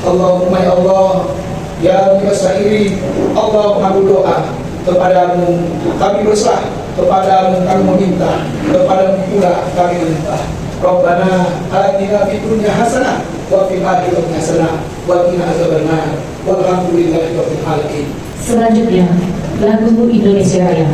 Allahumma ya Allah, ya Mukasairi, Allah mengabul doa. Kepadamu kami berserah, kepadamu kami meminta, kepadamu pula kami meminta. Rabbana atina fid dunya hasanah wa fil akhirati hasanah wa qina adzabannar. Walhamdulillahi rabbil alamin. Selanjutnya, lagu Indonesia Raya.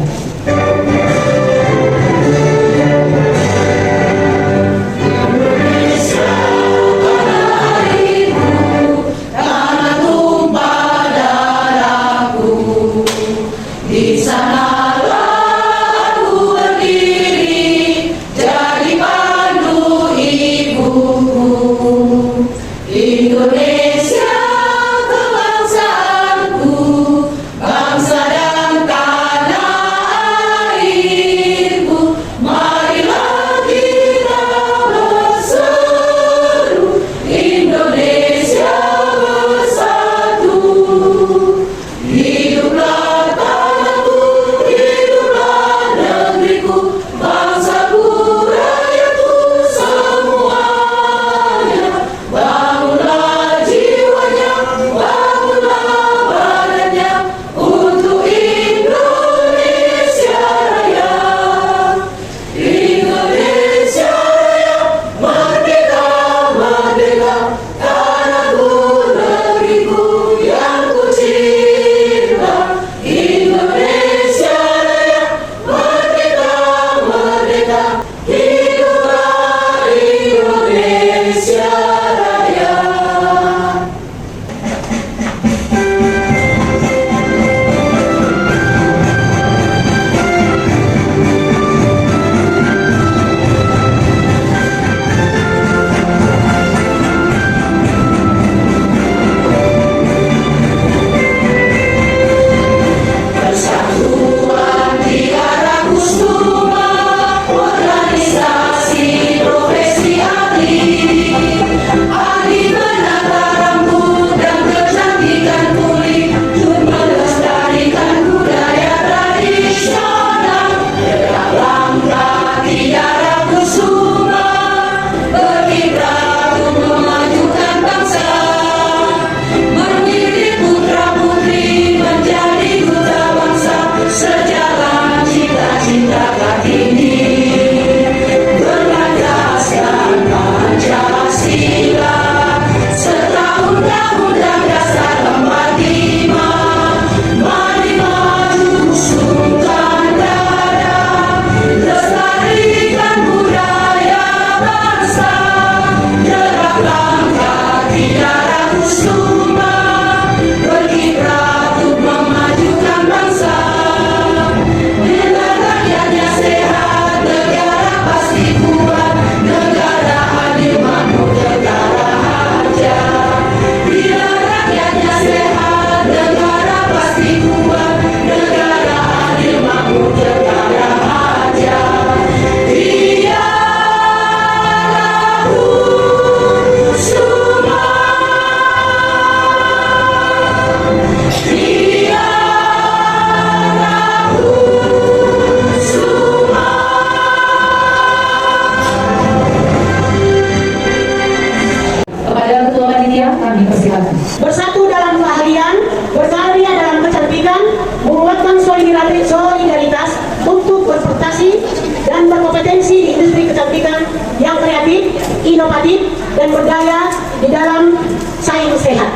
Bersatu dalam keahlian, berkarya dalam kecantikan, menguatkan solidaritas untuk berprestasi dan berkompetensi di industri kecantikan yang kreatif, inovatif, dan berdaya di dalam saing sehat.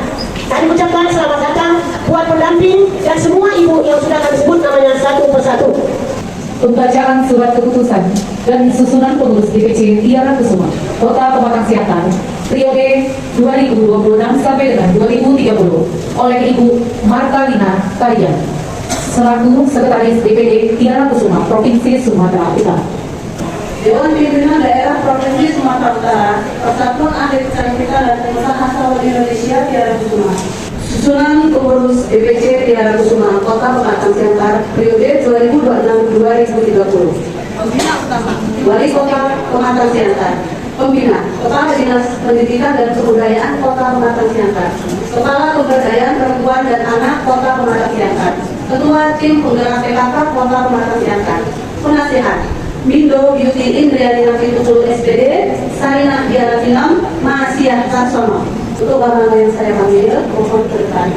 Kami ucapkan selamat datang buat pendamping dan semua ibu yang sudah kami sebut namanya satu persatu. Pembacaan surat keputusan dan susunan pengurus DPC Tiara Kusuma, Kota Pematang Siantar, periode 2026 sampai dengan 2030 oleh Ibu Martalina Karian, selaku Sekretaris DPD Tiara Kusuma, Provinsi Sumatera Utara. Dewan Pimpinan Daerah Provinsi Sumatera Utara, Persatuan Ahli Kecantikan dan Pengusaha Sawah Indonesia Tiara Kusuma. Susunan pengurus DPC Tiara Kusuma, Kota Pematang Siantar, periode 2026-2030. Pembina utama, Wali Kota Pematang Siantar. Pembina, Kepala Dinas Pendidikan dan Kebudayaan Kota Pematang Siantar. Kepala Pemberdayaan Perempuan dan Anak Kota Pematang Siantar. Ketua Tim Penggerak PKK Kota Pematang Siantar. Penasihat, Mindo Beauty Indriani Nafi Tutul SPD, Sarina Biara Film, Maasiah Sarsono. Untuk nama yang saya panggil, mohon ke depan.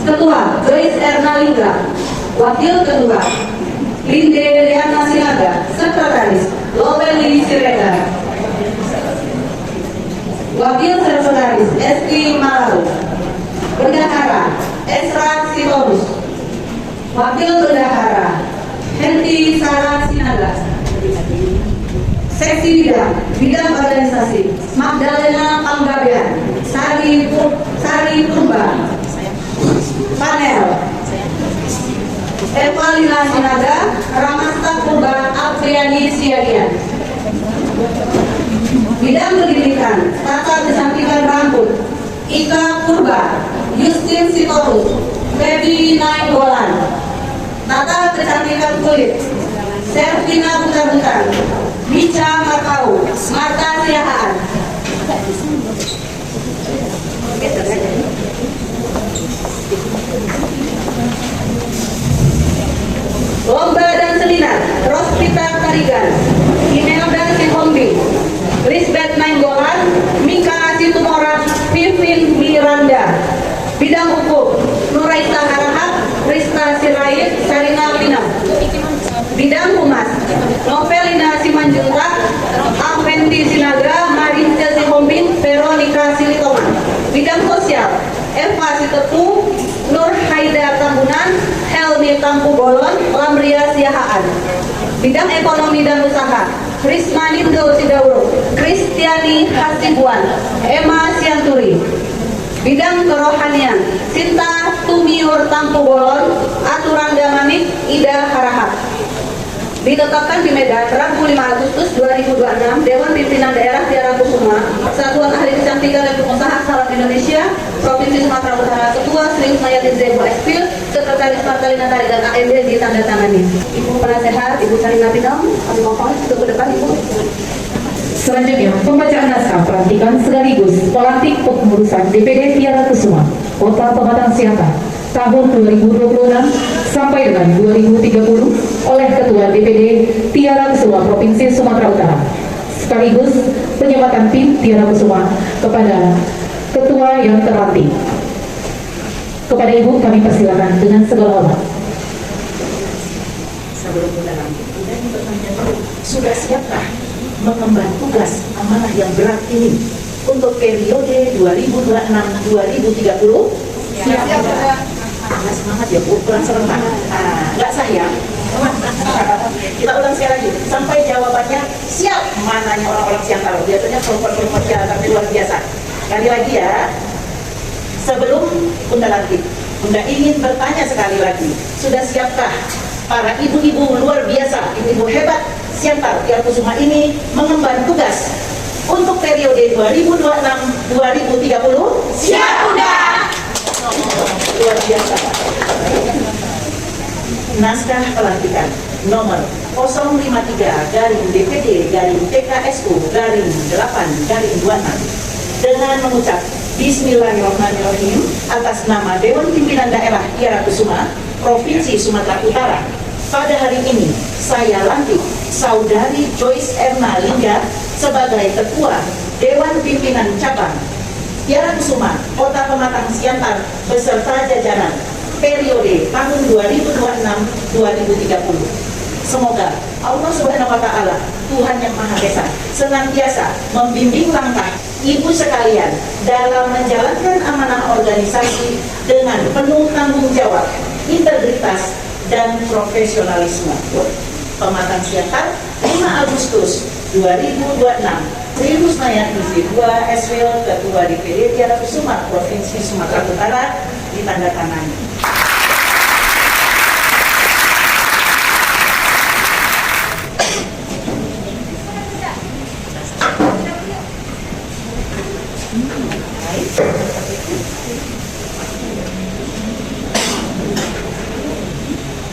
Ketua, Joyce Ernalingga. Wakil Ketua, Linde Riana Sinaga. Sekretaris, Lobel Lili Siregar. Wakil Sekretaris, Esti Malalu. Bendahara, Esra Sitorus. Wakil Bendahara, Hendy Sarah Sinaga. Seksi bidang organisasi, Magdalena Panggabean, Sari Purba. Panel, Eva Lina Sinaga, Ramasta Purba, Apriani Siagian. Bidang pendidikan, tata kecantikan rambut, Ika Purba, Justin Sitorus, Baby Nainggolan. Tata kecantikan kulit, Servina Butar-Butar, Bica Markau, Marta Siahaan. Lomba dan seminar, Rospita Tarigan, Imelda Sihombing, Lisbeth Nainggolan, Mika Situmorang, Vivin Miranda. Bidang hukum, Nuraisa Harahap, Rista Sirait, Sarina Pinam. Bidang humas, Novelina Simanjuntak, Aventi Sinaga, Marinja Sihombing, Veronica Silitoman. Bidang sosial, Eva Sitepu, Nur Haida Tambunan, Helmi Tampu Bolon, Lamria Siahaan. Bidang ekonomi dan usaha, Krismanindo Sidauro, Kristiani Hasibuan, Emma Sianturi. Bidang kerohanian, Sinta Tumiur Tampu Bolon, Aturangga Manik, Ida Harahap. Ditetapkan di Medan Rabu 5 Agustus 2026, Dewan Pimpinan Daerah Tiara Kusuma, Satuan Ahli Kecantikan dan Pengusaha Salon Indonesia, Provinsi Sumatera Utara, Ketua Sri Usmayati Zebo Ekspil, Sekretaris Partai Natari dan AMD ditandatangani. Ibu Penasehat, Ibu Sarina Pinam, kami mohon untuk ke depan, Ibu. Selanjutnya, pembacaan naskah pelantikan sekaligus pelantik kepengurusan DPD Tiara Kusuma, Kota Pematang Siantar, tahun 2026 sampai dengan 2030 oleh Ketua DPD Tiara Kusuma Provinsi Sumatera Utara, sekaligus penyematan tim Tiara Kusuma kepada Ketua yang terlantik. Kepada Ibu kami persilakan dengan segala hormat. Sebelum kita lanjut, kemudian bertanya dulu, sudah siapkah mengemban tugas amanah yang berat ini untuk periode 2026-2030? Siap. Nah, semangat ya Bu, kurang serentak. Nggak sayang. Kita ulang sekali lagi, sampai jawabannya siap. Mananya orang-orang Siantara, biasanya perempuan-perempuan Siantara luar biasa. Sekali lagi ya, sebelum Bunda lantik, Bunda ingin bertanya sekali lagi, sudah siapkah para ibu-ibu luar biasa, ibu-ibu hebat Siantar Tiara Kusuma ini mengemban tugas untuk periode 2026-2030? Siap Bunda! Luar biasa. Naskah pelantikan nomor 053-DPD-TKSU-8-26 dengan mengucap Bismillahirrahmanirrahim atas nama Dewan Pimpinan Daerah Tiara Kusuma Provinsi Sumatera Utara. Pada hari ini saya lantik Saudari Joyce Ernalingga sebagai Ketua Dewan Pimpinan Cabang Tiara Kusuma Kota Pematang Siantar beserta jajaran periode tahun 2026-2030. Semoga Allah Subhanahu wa Ta'ala, Tuhan yang Maha Esa, senantiasa membimbing langkah ibu sekalian dalam menjalankan amanah organisasi dengan penuh tanggung jawab, integritas, dan profesionalisme. Pematang Siantar, 5 Agustus 2026. Sri Husmayati Zibua Eswil, Ketua DPD Tiara Kusuma Provinsi Sumatera Utara, ditandatangani.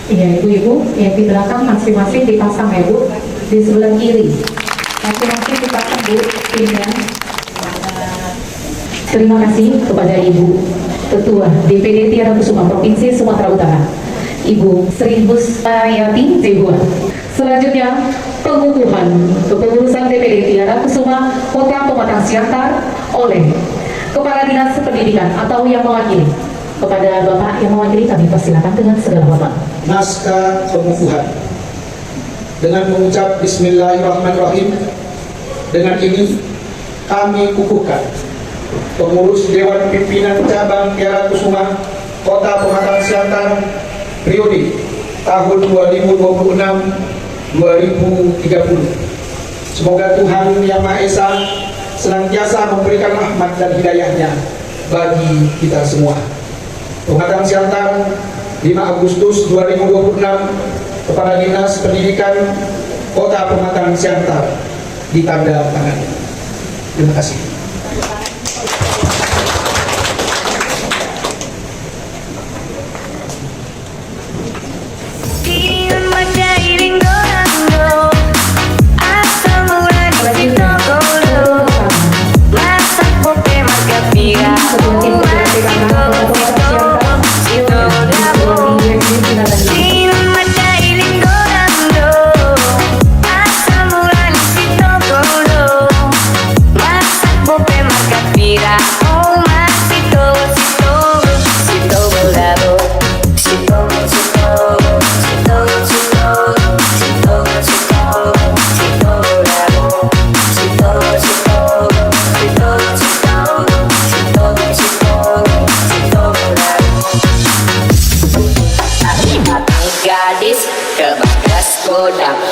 Iya ibu-ibu yang di belakang masing-masing dipasang ya Bu, di sebelah kiri masing-masing dipasang Bu timnya. Terima kasih kepada Ibu Ketua DPD Tiara Kusuma Provinsi Sumatera Utara, Ibu Sri Husmayati Zebua. Selanjutnya pengukuhan kepengurusan DPD Tiara Kusuma Kota Pematang Siantar oleh Kepala Dinas Pendidikan atau yang mewakili. Kepada Bapak yang mewakili kami persilakan dengan segala hormat. Naskah pengukuhan. Dengan mengucap Bismillahirrahmanirrahim, dengan ini kami kukuhkan pengurus Dewan Pimpinan Cabang Tiara Kusuma Kota Pematang Siantar periode tahun 2026-2030. Semoga Tuhan Yang Maha Esa senantiasa memberikan rahmat dan hidayahnya bagi kita semua. Pematang Siantar, 5 Agustus 2026, Kepala Dinas Pendidikan Kota Pematang Siantar, ditanda tangan. Terima kasih.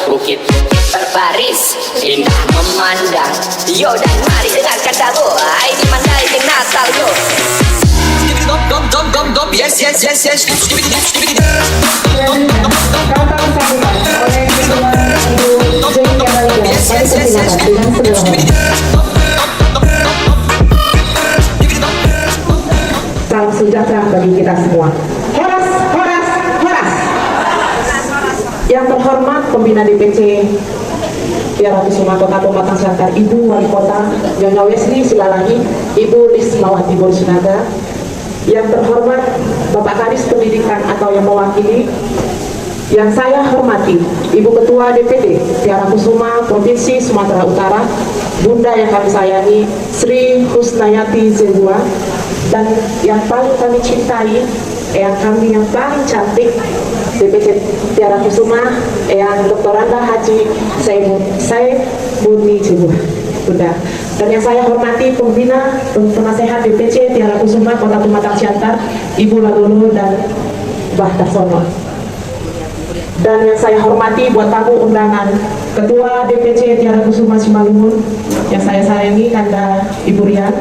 Bukit-bukit berbaris, indah memandang. Yo dan mari dengarkan dabo, ini mandai di Natal yo. Yes, yes, yes, yes. Salam sejahtera bagi kita semua. Horas, horas, horas. Yang terhormat Pembina DPC Tiara Kusuma Kota Pematang Siantar, Ibu Wali Kota Nyonya Wesley Silalahi, Ibu Lismawati Borsunaga. Yang terhormat Bapak Kadis Pendidikan atau yang mewakili. Yang saya hormati Ibu Ketua DPD Tiara Kusuma Provinsi Sumatera Utara, Bunda yang kami sayangi Sri Husnayati Zebua. Dan yang paling kami cintai, yang kami yang paling cantik DPC Tiara Kusuma, yang Dr. Randa Haji Said Murni Zebua, Bunda. Dan yang saya hormati pembina penasehat DPC Tiara Kusuma Kota Pematang Siantar, Ibu Lagono dan Mbah Darsono. Dan yang saya hormati buat tamu undangan Ketua DPC Tiara Kusuma Simalungun yang saya sayangi Kanda Ibu Rian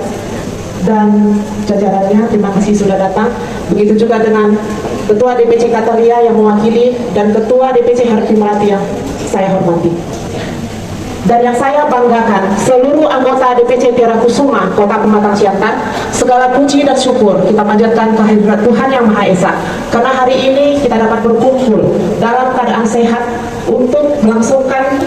dan jajarannya, terima kasih sudah datang. Begitu juga dengan Ketua DPC Katalia yang mewakili dan Ketua DPC Harti Melati yang saya hormati. Dan yang saya banggakan, seluruh anggota DPC Tiara Kusuma Kota Pematang Siantar, segala puji dan syukur kita panjatkan kehadirat Tuhan Yang Maha Esa, karena hari ini kita dapat berkumpul dalam keadaan sehat untuk melangsungkan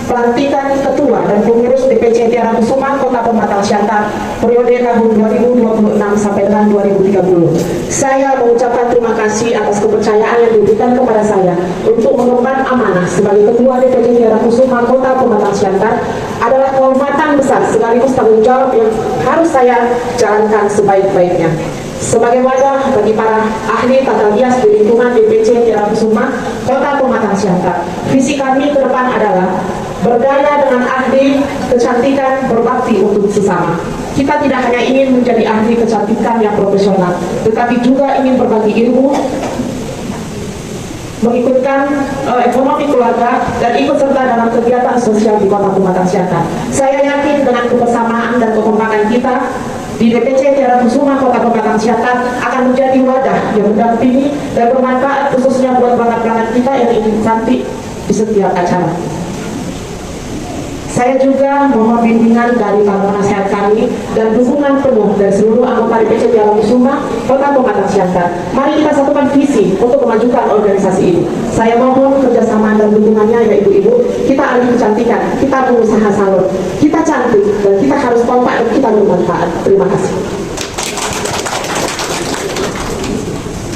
pelantikan ketua dan pengurus DPC Tiara Kusuma Kota Pematang Siantar periode tahun 2026 sampai dengan 2030. Saya mengucapkan terima kasih atas kepercayaan yang diberikan kepada saya untuk mengemban amanah sebagai Ketua DPC Tiara Kusuma Kota Pematang Siantar. Adalah kehormatan besar sekaligus tanggung jawab yang harus saya jalankan sebaik-baiknya. Sebagai wadah bagi para ahli tata rias di lingkungan DPC Tiara Kusuma Kota Pematang Siantar, visi kami ke depan adalah berdaya dengan ahli kecantikan berbakti untuk sesama. Kita tidak hanya ingin menjadi ahli kecantikan yang profesional, tetapi juga ingin berbagi ilmu, mengikutkan ekonomi keluarga, dan ikut serta dalam kegiatan sosial di Kota Pematang Siantar. Saya yakin dengan kebersamaan dan kekompakan kita di DPC Tiara Kusuma Kota Pematang Siantar akan menjadi wadah yang mendampingi dan bermanfaat khususnya buat pelanggan-pelanggan kita yang ingin cantik di setiap acara. Saya juga mohon bimbingan dari para penasehat kami dan dukungan penuh dari seluruh anggota DPC Tiara Kusuma Kota Pematang Siantar. Mari kita satukan visi untuk memajukan organisasi ini. Saya mohon kerjasama dan dukungannya ya ibu-ibu. Kita ahli kecantikan, kita berusaha salon, kita cantik, dan kita harus kompak dan kita bermanfaat. Terima kasih.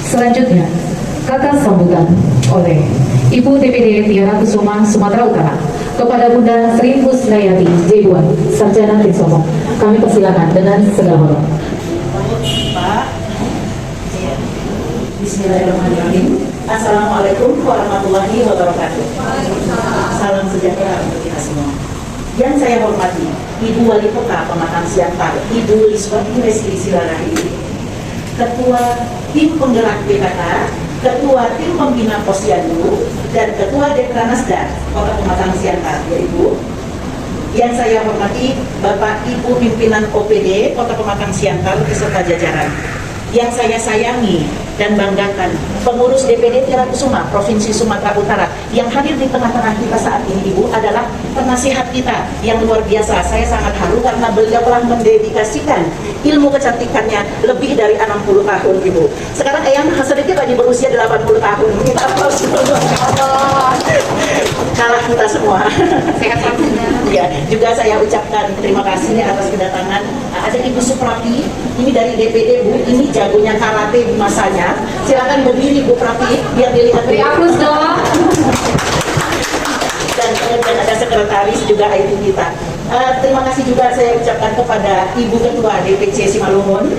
Selanjutnya, kata sambutan oleh Ibu DPD Tiara Kusuma Sumatera Utara kepada Bunda Sri Husnayati Zebua, Sarjana Disomo. Kami persilakan dengan segala hormat. Bismillahirrahmanirrahim. Assalamualaikum warahmatullahi wabarakatuh. Salam sejahtera untuk kita semua. Yang saya hormati Ibu Wali Kota Pematang Siantar, Ibu Liswati Resti Silalahi, Ketua Tim Penggerak PKK, Ketua Tim Pembina Posyandu, dan Ketua Dekranasda Kota Pematang Siantar, ya Ibu. Yang saya hormati Bapak Ibu Pimpinan OPD Kota Pematang Siantar beserta jajaran. Yang saya sayangi dan banggakan pengurus DPD Tiara Kusuma Provinsi Sumatera Utara yang hadir di tengah-tengah kita saat ini, Ibu, adalah penasihat kita yang luar biasa. Saya sangat haru karena beliau telah mendedikasikan ilmu kecantikannya lebih dari 60 tahun, Ibu. Sekarang Eyang sedikit lagi berusia 80 tahun. Kita aplaus dulu. Kalah kita semua. Sehat selalu. Ya, juga saya ucapkan terima kasih atas kedatangan. Ada Ibu Suprati, ini dari DPD, Bu. Ini jagonya karate di masanya. Silakan berdiri, Bu Prati, biar dilihat. Beri aplaus dong. Dan ada sekretaris juga IT kita. Terima kasih juga saya ucapkan kepada Ibu Ketua DPC Simalungun,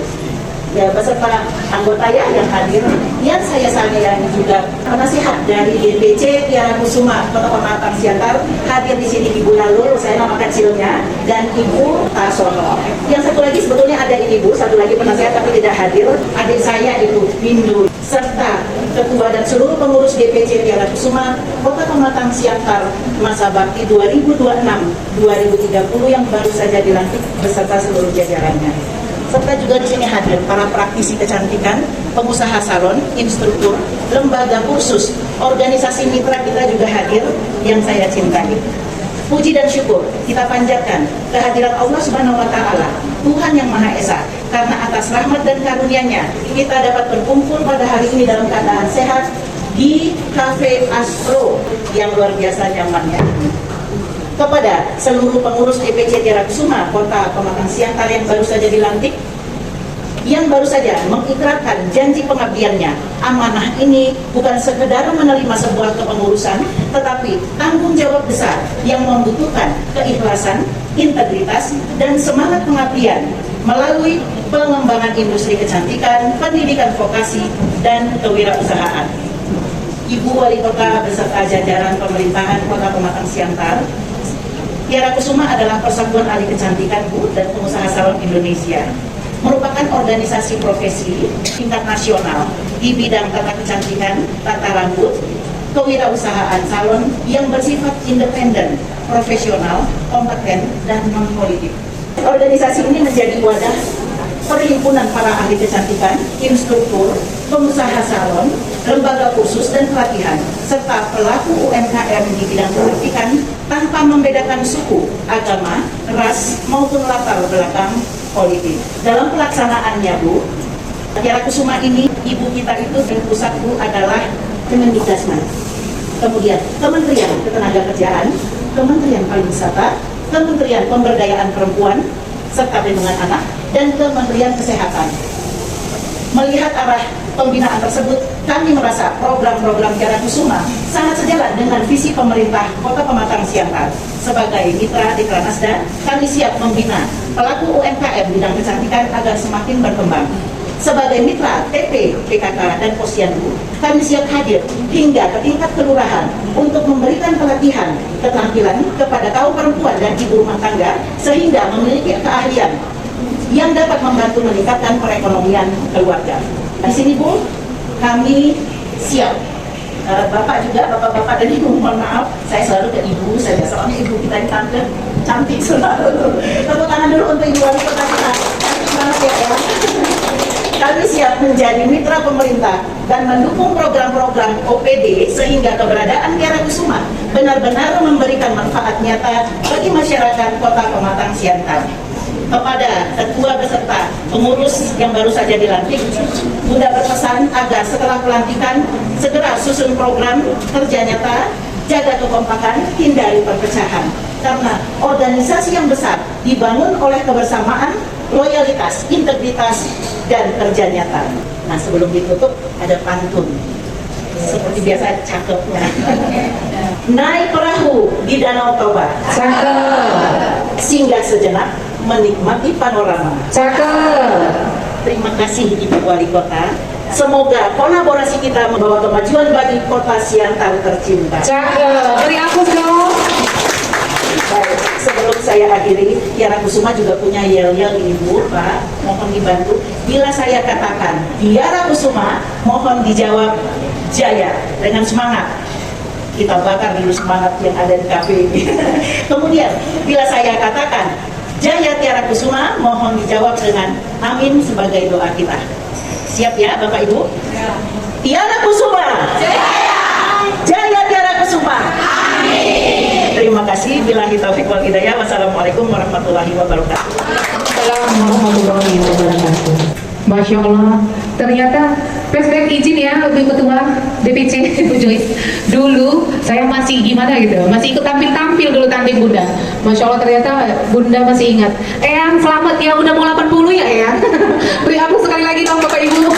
ya, beserta anggota yang hadir. Yang saya sayangi juga penasihat dari DPC Tiara Kusuma Kota Pematang Siantar hadir di sini, Ibu Nalul, saya nama kecilnya, dan Ibu Tasono. Yang satu lagi sebetulnya ada Ibu, satu lagi penasihat tapi tidak hadir, adik saya Ibu Bindu, serta Ketua dan seluruh pengurus DPC Tiara Kusuma Kota Pematang Siantar masa bakti 2026-2030 yang baru saja dilantik beserta seluruh jajarannya. Serta juga di sini hadir para praktisi kecantikan, pengusaha salon, instruktur, lembaga kursus, organisasi mitra kita juga hadir yang saya cintai. Puji dan syukur kita panjatkan kehadiran Allah Subhanahu wa Ta'ala, Tuhan yang Maha Esa, karena atas rahmat dan karunia-Nya kita dapat berkumpul pada hari ini dalam keadaan sehat di Cafe Astro yang luar biasa nyamannya. Kepada seluruh pengurus DPC Tiara Kusuma Kota Pematang Siantar yang baru saja dilantik, yang baru saja mengikrarkan janji pengabdiannya. Amanah ini bukan sekedar menerima sebuah kepengurusan, tetapi tanggung jawab besar yang membutuhkan keikhlasan, integritas, dan semangat pengabdian melalui pengembangan industri kecantikan, pendidikan vokasi, dan kewirausahaan. Ibu Wali Kota beserta jajaran pemerintahan Kota Pematang Siantar, Tiara Kusuma adalah Persatuan Ahli Kecantikan, Bu, dan Pengusaha Salon Indonesia, merupakan organisasi profesi tingkat nasional di bidang tata kecantikan, tata rambut, kewirausahaan salon yang bersifat independen, profesional, kompeten, dan non-politik. Organisasi ini menjadi wadah perhimpunan para ahli kecantikan, instruktur, pengusaha salon, lembaga kursus dan pelatihan, serta pelaku UMKM di bidang kecantikan tanpa membedakan suku, agama, ras, maupun latar belakang politik. Dalam pelaksanaannya, Bu, Tiara Kusuma ini, ibu kita itu dan pusat, Bu, adalah Kemendikbudristek, kemudian Kementerian Ketenagakerjaan, Kementerian Pariwisata, Kementerian Pemberdayaan Perempuan serta Perlindungan Anak, dan Kementerian Kesehatan. Melihat arah pembinaan tersebut, kami merasa program-program Tiara Kusuma sangat sejalan dengan visi pemerintah Kota Pematang Siantar. Sebagai mitra Dekranasda, kami siap membina pelaku UMKM bidang kecantikan agar semakin berkembang. Sebagai mitra TP, PKK, dan Posyandu, kami siap hadir hingga ke tingkat kelurahan untuk memberikan pelatihan keterampilan kepada kaum perempuan dan ibu rumah tangga sehingga memiliki keahlian yang dapat membantu meningkatkan perekonomian keluarga. Di sini, Bu, kami siap. Bapak juga, bapak-bapak dan ibu, mohon maaf, saya selalu ke ibu saja, soalnya ibu kita ini tante cantik selalu. Tepuk tangan dulu untuk Ibu Wali Kota kita. Cantik banget ya, ya. Kami siap menjadi mitra pemerintah dan mendukung program-program OPD sehingga keberadaan Tiara Kusuma benar-benar memberikan manfaat nyata bagi masyarakat Kota Pematang Siantar. Kepada ketua beserta pengurus yang baru saja dilantik, Bunda berpesan agar setelah pelantikan segera susun program kerja nyata, jaga kekompakan, hindari perpecahan. Karena organisasi yang besar dibangun oleh kebersamaan, loyalitas, integritas, dan kerja nyata. Nah, sebelum ditutup ada pantun. Seperti biasa, cakepnya. Naik perahu di Danau Toba, Cakep. singgah sejenak menikmati panorama. Cakep. Terima kasih Ibu Wali Kota. Semoga kolaborasi kita membawa kemajuan bagi kota Siantar tercinta. Beri aplaus dong. Baik, sebelum saya akhiri, Tiara Kusuma juga punya yel-yel ini Bu, Pak, mohon dibantu. Bila saya katakan Tiara Kusuma, mohon dijawab Jaya dengan semangat. Kita bakar dulu semangat yang ada di kafe ini. Kemudian, bila saya katakan Jaya Tiara Kusuma, mohon dijawab dengan amin sebagai doa kita. Siap ya Bapak Ibu? Ya. Tiara Kusuma. Jaya. Jaya Tiara Kusuma. Amin. Terima kasih. Billahi taufiq wal hidayah. Wassalamualaikum warahmatullahi wabarakatuh. Assalamualaikum warahmatullahi wabarakatuh. Masya Allah, ternyata flashback izin ya Ibu Ketua DPC Bu Joyce. Dulu saya masih gimana gitu, masih ikut tampil-tampil dulu tanding Bunda. Masya Allah ternyata Bunda masih ingat. Eyang selamat ya, udah mau 80 ya Eyang. Beri aplaus sekali lagi dong Bapak Ibu.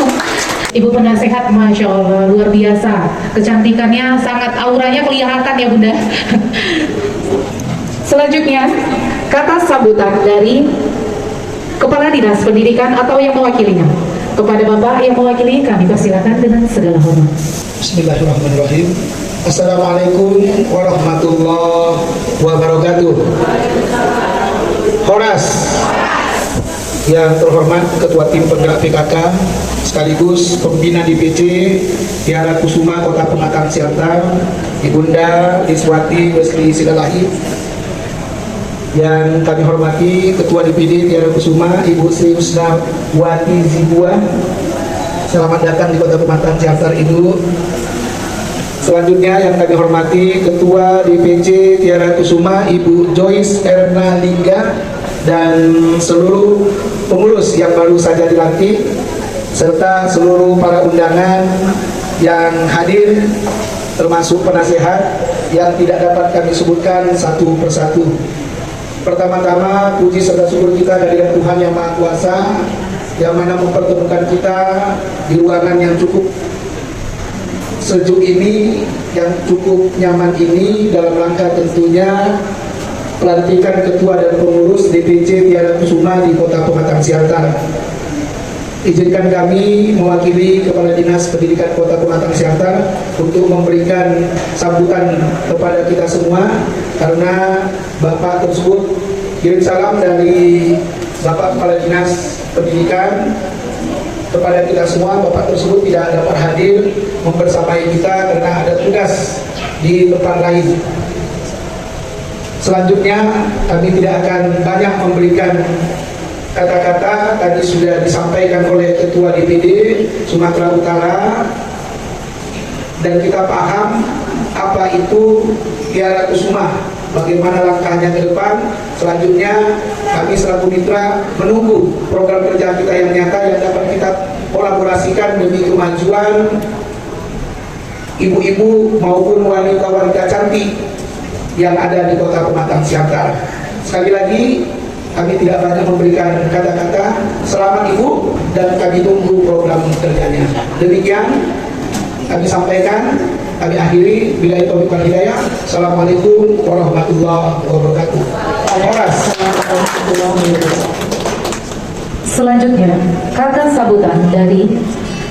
Ibu penasehat, Masya Allah luar biasa. Kecantikannya sangat, auranya kelihatan ya Bunda. Selanjutnya kata sambutan dari Kepala Dinas Pendidikan atau yang mewakilinya. Kepada Bapak yang mewakili kami persilakan dengan segala hormat. Bismillahirrahmanirrahim. Assalamualaikum warahmatullahi wabarakatuh. Horas yang terhormat Ketua Tim Penggerak PKK sekaligus Pembina DPC Tiara Kusuma Kota Pematang Siantar, Ibunda Iswati Wesley Silalahi. Yang kami hormati Ketua DPD Tiara Kusuma Ibu Sri Husnawati Zibua. Selamat datang di Kota Pematang Siantar Ibu. Selanjutnya yang kami hormati Ketua DPC Tiara Kusuma Ibu Joyce Erna Lingga dan seluruh pengurus yang baru saja dilantik serta seluruh para undangan yang hadir termasuk penasehat yang tidak dapat kami sebutkan satu persatu. Pertama-tama puji serta syukur kita kehadirat Tuhan Yang Maha Kuasa yang mana mempertemukan kita di ruangan yang cukup sejuk ini, yang cukup nyaman ini dalam rangka tentunya pelantikan ketua dan pengurus DPC Tiara Kusuma di Kota Pematang Siantar. Izinkan kami mewakili Kepala Dinas Pendidikan Kota Pematang Siantar untuk memberikan sambutan kepada kita semua karena Bapak tersebut kirim salam dari Bapak Kepala Dinas Pendidikan kepada kita semua. Bapak tersebut tidak dapat hadir membersamai kita karena ada tugas di tempat lain. Selanjutnya kami tidak akan banyak memberikan kata-kata, tadi sudah disampaikan oleh Ketua DPD Sumatera Utara dan kita paham apa itu Tiara Kusuma, bagaimana langkahnya ke depan. Selanjutnya kami selaku mitra menunggu program kerja kita yang nyata yang dapat kita kolaborasikan demi kemajuan ibu-ibu maupun wanita-wanita cantik yang ada di Kota Pematang Siantar. Sekali lagi kami tidak banyak memberikan kata-kata. Selamat Ibu dan kami tunggu program kerjanya. Demikian kami sampaikan, kami akhiri. Billahi taufiq wal hidayah. Assalamualaikum warahmatullahi wabarakatuh. Horas. Selanjutnya kata sambutan dari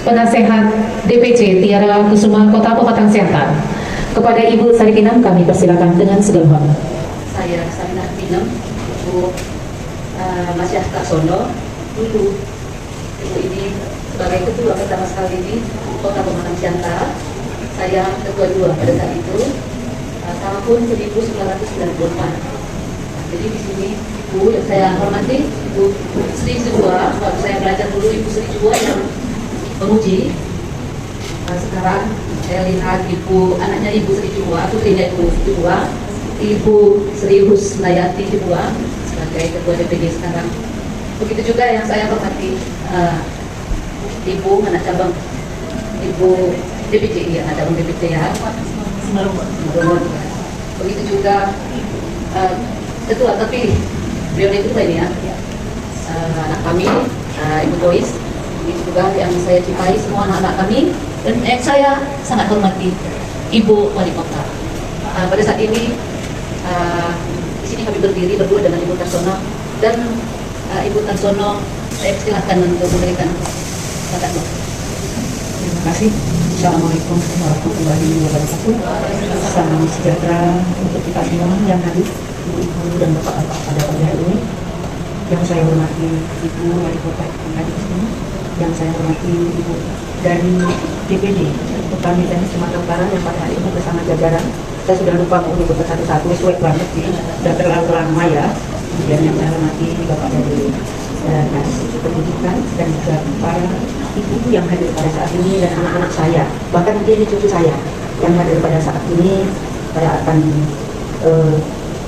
penasehat DPC Tiara Kusuma Kota Pematang Siantar. Kepada Ibu Saripinam kami persilakan dengan segala hormat. Saya Sarina Pinam, Bu Masyah Taksono. Dulu Ibu ini sebagai ketua pertama sekali di Kota Pematang Siantar. Saya ketua dua pada saat itu tahun 1994. Jadi di sini Ibu yang saya hormati, Ibu Sri Jua. Waktu saya belajar dulu Ibu Sri Jua yang menguji. Sekarang saya lihat Ibu, anaknya Ibu Sri Jua, putrinya Ibu Sri Jua, Ibu Sri Husnawati Jua sebagai ketua DPD sekarang. Begitu juga yang saya hormati Ibu mana cabang Ibu DPC ya, ada DPC ya. Begitu juga ketua terpilih beliau itu ini ya, anak kami Ibu Joyce. Begitu juga yang saya cintai semua anak-anak kami dan saya sangat hormati Ibu Wali Kota. Pada saat ini di sini kami berdiri berdua dengan Ibu Tarsono dan Ibu Tarsono saya silakan untuk memberikan kata-kata. Terima kasih. Assalamualaikum warahmatullahi wabarakatuh. Salam sejahtera untuk kita semua yang hadir, ibu-ibu dan bapak-bapak pada pagi hari ini. Yang saya hormati Ibu Wali Kota yang hadir di sini, yang saya hormati Ibu dari DPD Kota Medan Sumatera Utara yang pada hari ini bersama jajaran. Saya sudah lupa menyebut satu-satu, sulit banget sih, sudah terlalu lama ya. Dan yang saya hormati Bapak dari Dinas Pendidikan dan juga para ibu yang hadir pada saat ini dan anak-anak saya, bahkan mungkin ini cucu saya yang hadir pada saat ini. Saya akan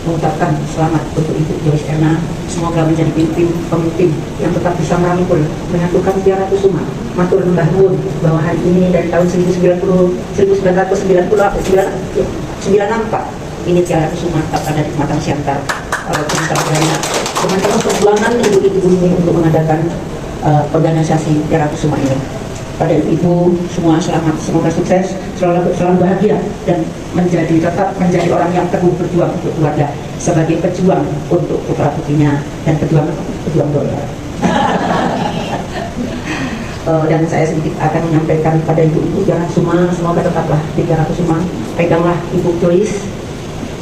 mengucapkan selamat untuk Ibu Joyce Erna. Semoga menjadi pemimpin yang tetap bisa merangkul, menyatukan Tiara Kusuma. Matur nuwun bahwa hari ini dari tahun 1994 ini Tiara Kusuma tetap ada di Matang Siantar. Teman-teman perjuangan ibu-ibu ini untuk mengadakan organisasi Tiara Kusuma ini. Pada ibu semua selamat, semoga sukses, selalu bahagia dan tetap menjadi orang yang teguh berjuang untuk keluarga sebagai pejuang untuk putra putrinya dan pejuang doa. Dan saya sedikit akan menyampaikan pada ibu-ibu jangan semoga tetaplah di Tiara Kusuma, peganglah Ibu Joyce.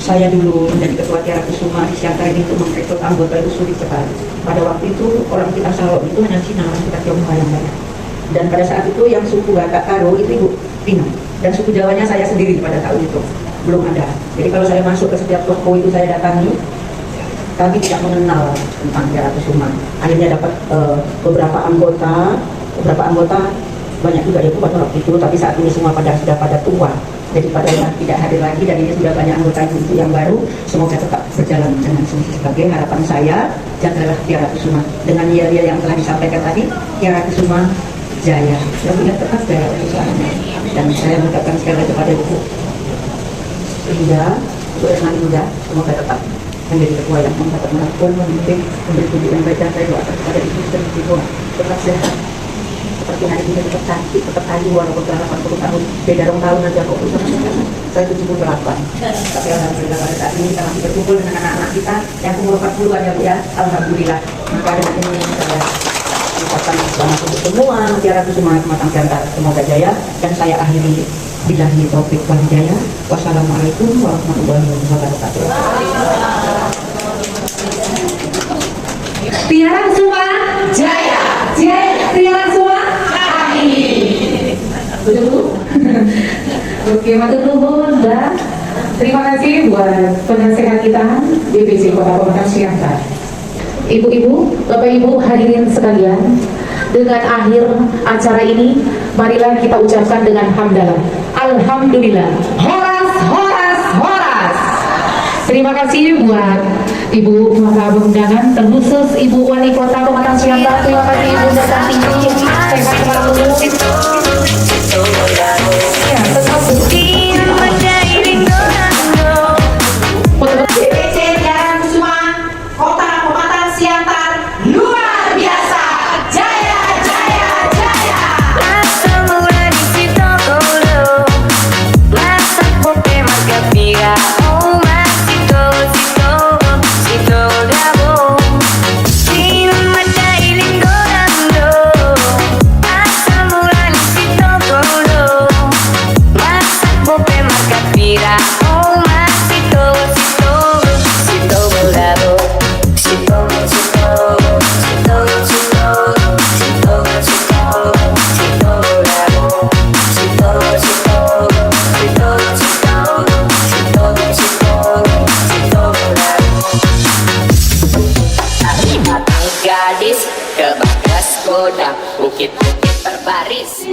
Saya dulu menjadi ketua Tiara Kusuma di Siantar ini untuk merekrut anggota itu sulit sekali. Pada waktu itu orang kita Salo itu hanya Cina, orang kita Tionghoa yang banyak. Dan pada saat itu yang suku Batak Karo itu Ibu Pino, dan suku Jawanya saya sendiri pada tahun itu belum ada. Jadi kalau saya masuk ke setiap toko itu saya datangi, kami tidak mengenal tentang Tiara Kusuma. Akhirnya dapat beberapa anggota banyak juga ya pada waktu itu, tapi saat ini semua sudah pada tua. Jadi pada yang tidak hadir lagi dan ini sudah banyak anggota ibu yang baru. Semoga tetap berjalan dengan sukses. Sebagai harapan saya, jagalah Tiara Kusuma dengan nilai yang telah disampaikan tadi. Tiara Kusuma jaya, lebih tepat jaya usahanya. Dan saya mengucapkan sekali lagi kepada Ibu Linda, Ibu Erna Linda, semoga tetap menjadi ketua yang dapat melakukan, memimpin, memberi tunjuk yang baik, dan saya doakan kepada Ibu dan Ibu tetap sehat. Seperti hari ini tetap cantik, tetap ayu, walaupun telah 80 tahun, beda dong tahun aja kok saya 78. Tapi alhamdulillah pada saat ini kita masih berkumpul dengan anak-anak kita yang umur 40-an ya Bu ya, alhamdulillah. Maka dengan ini saya ucapkan selamat untuk semua Tiara Kusuma Matang Siantar, semoga jaya. Dan saya akhiri billahi taufik wal hidayah. Wassalamualaikum warahmatullahi wabarakatuh. Tiara Kusuma jaya, Tiara Kusuma amin. Betul. Oke, matur nuwun Mbak. Terima kasih buat penasehat kita DPC Kota Pematang Siantar. Ibu-ibu, Bapak-Ibu hadirin sekalian, dengan akhir acara ini, marilah kita ucapkan dengan hamdalah. Alhamdulillah. Horas, horas, horas. Terima kasih buat Ibu Maka Undangan, terkhusus Ibu Wali Kota Pematang Siantar. Terima kasih Ibu datang tinggi, sehat selalu. Ya, tetap DPC Tiara Kusuma Kota Pematang Siantar luar biasa. Jaya, jaya, jaya. Gadis ke Bagas Kodam, bukit-bukit berbaris.